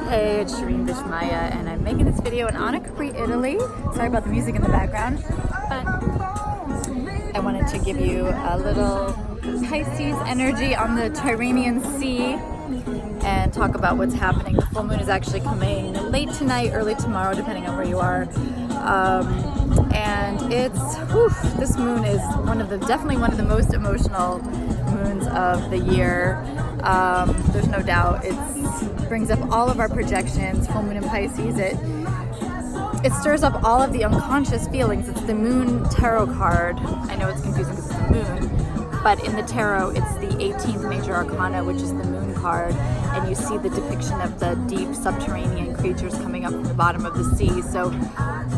Hey, it's Shireen Bishmaya, and I'm making this video in Anna Capri, Italy. Sorry about the music in the background, but I wanted to give you a little Pisces energy on the Tyrrhenian Sea and talk about what's happening. The full moon is actually coming late tonight, early tomorrow, depending on where you are. And this moon is definitely one of the most emotional moons of the year. There's no doubt. It brings up all of our projections. Full moon in Pisces, it stirs up all of the unconscious feelings. It's the moon tarot card. I know it's confusing because it's the moon, but in the tarot, it's the 18th major arcana, which is the moon card, and you see the depiction of the deep subterranean creatures coming up from the bottom of the sea. So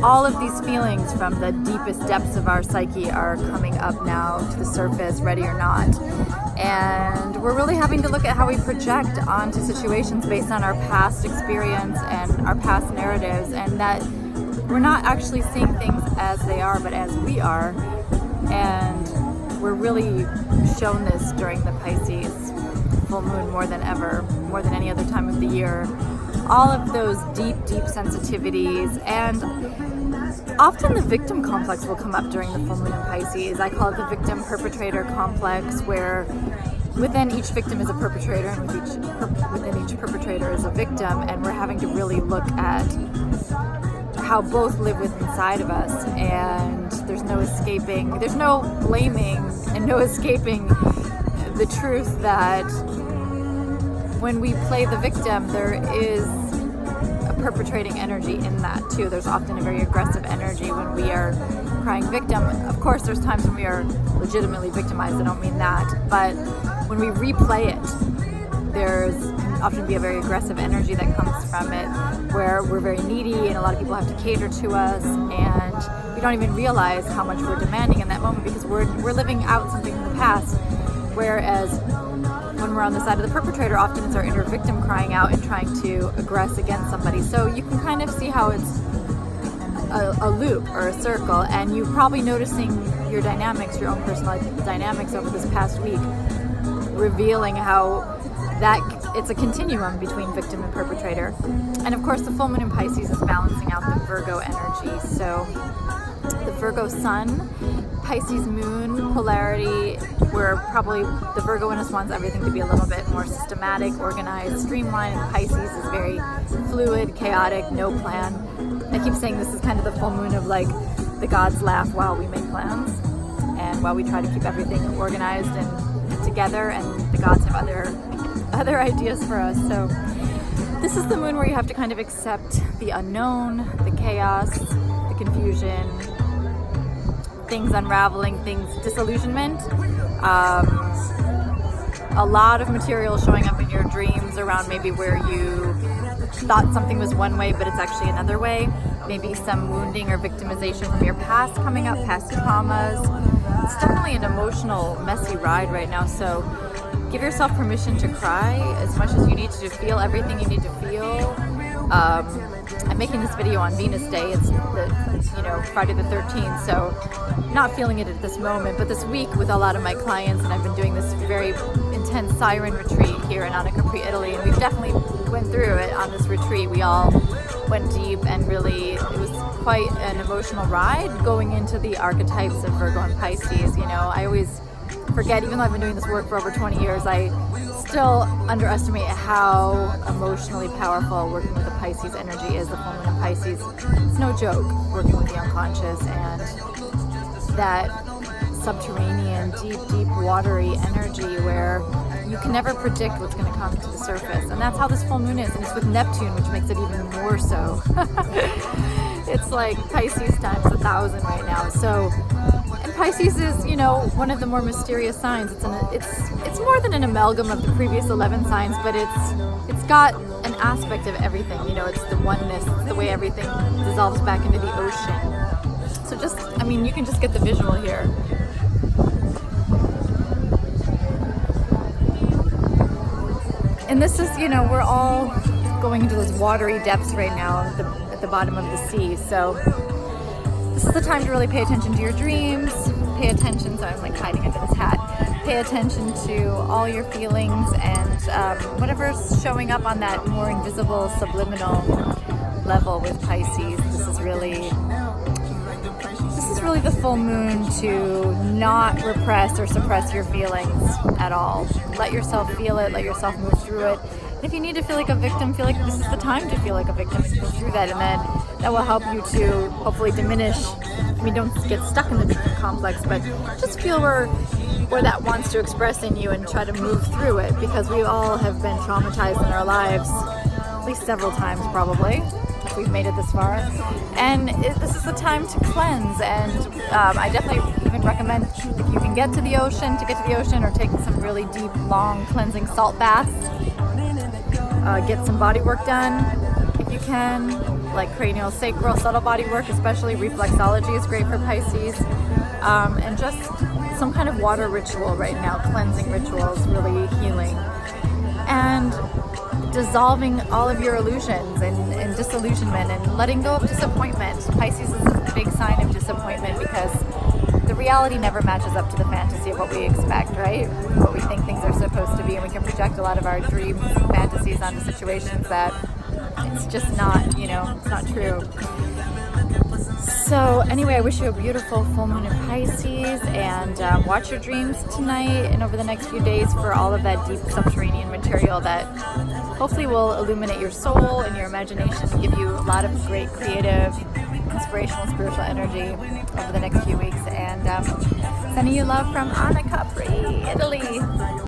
all of these feelings from the deepest depths of our psyche are coming up now to the surface, ready or not. And we're really having to look at how we project onto situations based on our past experience and our past narratives, and that we're not actually seeing things as they are, but as we are. And we're really shown this during the Pisces full moon more than ever, more than any other time of the year. All of those deep sensitivities, and often the victim complex will come up during the full moon in Pisces. I call it the victim-perpetrator complex, where within each victim is a perpetrator, and within each perpetrator is a victim, and we're having to really look at how both live within inside of us, and there's no escaping, there's no blaming and no escaping the truth that when we play the victim, there is a perpetrating energy in that too. There's often a very aggressive energy when we are crying victim. Of course, there's times when we are legitimately victimized, I don't mean that, but when we replay it, there's can often be a very aggressive energy that comes from it, where we're very needy and a lot of people have to cater to us, and we don't even realize how much we're demanding in that moment because we're living out something from the past. Whereas when we're on the side of the perpetrator, often it's our inner victim crying out and trying to aggress against somebody. So you can kind of see how it's a loop or a circle, and you're probably noticing your dynamics, your own personal dynamics over this past week, revealing how that it's a continuum between victim and perpetrator. And of course, the full moon in Pisces is balancing out the Virgo energy. So the Virgo sun, Pisces moon polarity, where probably the Virgo in us wants everything to be a little bit more systematic, organized, streamlined, and Pisces is very fluid, chaotic, no plan. I keep saying this is kind of the full moon of like the gods laugh while we make plans and while we try to keep everything organized and together, and the gods have other ideas for us. So this is the moon where you have to kind of accept the unknown, the chaos, the confusion, things unraveling, things disillusionment, a lot of material showing up in your dreams around maybe where you thought something was one way but it's actually another way, maybe some wounding or victimization from your past coming up, past traumas. It's definitely an emotional, messy ride right now, so give yourself permission to cry as much as you need to feel everything you need to feel. I'm making this video on Venus Day. It's Friday the 13th, so not feeling it at this moment, but this week with a lot of my clients, and I've been doing this very intense siren retreat here in Anna Capri, Italy, and we've definitely went through it on this retreat. We all went deep, and really it was quite an emotional ride going into the archetypes of Virgo and Pisces. I always forget, even though I've been doing this work for over 20 years, I still underestimate how emotionally powerful working with the Pisces energy is. The full moon in Pisces, it's no joke working with the unconscious and that subterranean, deep, watery energy where you can never predict what's going to come to the surface. And that's how this full moon is, and it's with Neptune, which makes it even more so. It's like Pisces times 1,000 right now. So, and Pisces is, one of the more mysterious signs. It's more than an amalgam of the previous 11 signs, but it's got an aspect of everything. It's the oneness, it's the way everything dissolves back into the ocean. So you can just get the visual here. And this is, we're all going into those watery depths right now at the bottom of the sea. So this is the time to really pay attention to your dreams, pay attention, so I'm like hiding under this hat, pay pay attention to all your feelings and whatever's showing up on that more invisible, subliminal level with Pisces. This is really the full moon to not repress or suppress your feelings at all. Let yourself feel it, let yourself move through it. And if you need to feel like a victim, feel like this is the time to feel like a victim and go through that, and then that will help you to hopefully diminish. I mean, don't get stuck in the victim complex, but just feel where that wants to express in you and try to move through it, because we all have been traumatized in our lives, at least several times probably, if we've made it this far. And this is the time to cleanse, and I definitely even recommend, if you can get to the ocean, or take some really deep, long, cleansing salt baths. Get some body work done if you can, like cranial, sacral, subtle body work, especially reflexology is great for Pisces. And just some kind of water ritual right now, cleansing rituals, really healing. And dissolving all of your illusions and disillusionment and letting go of disappointment. Pisces is a big sign of disappointment because the reality never matches up to the fantasy of what we expect, right? What we think things are supposed to be, and we can project a lot of our dreams and fantasies onto situations that it's just not, it's not true. So anyway, I wish you a beautiful full moon in Pisces, and watch your dreams tonight and over the next few days for all of that deep subterranean material that hopefully will illuminate your soul and your imagination and give you a lot of great creative, inspirational, spiritual energy over the next few weeks. And sending you love from Anna Capri, Italy.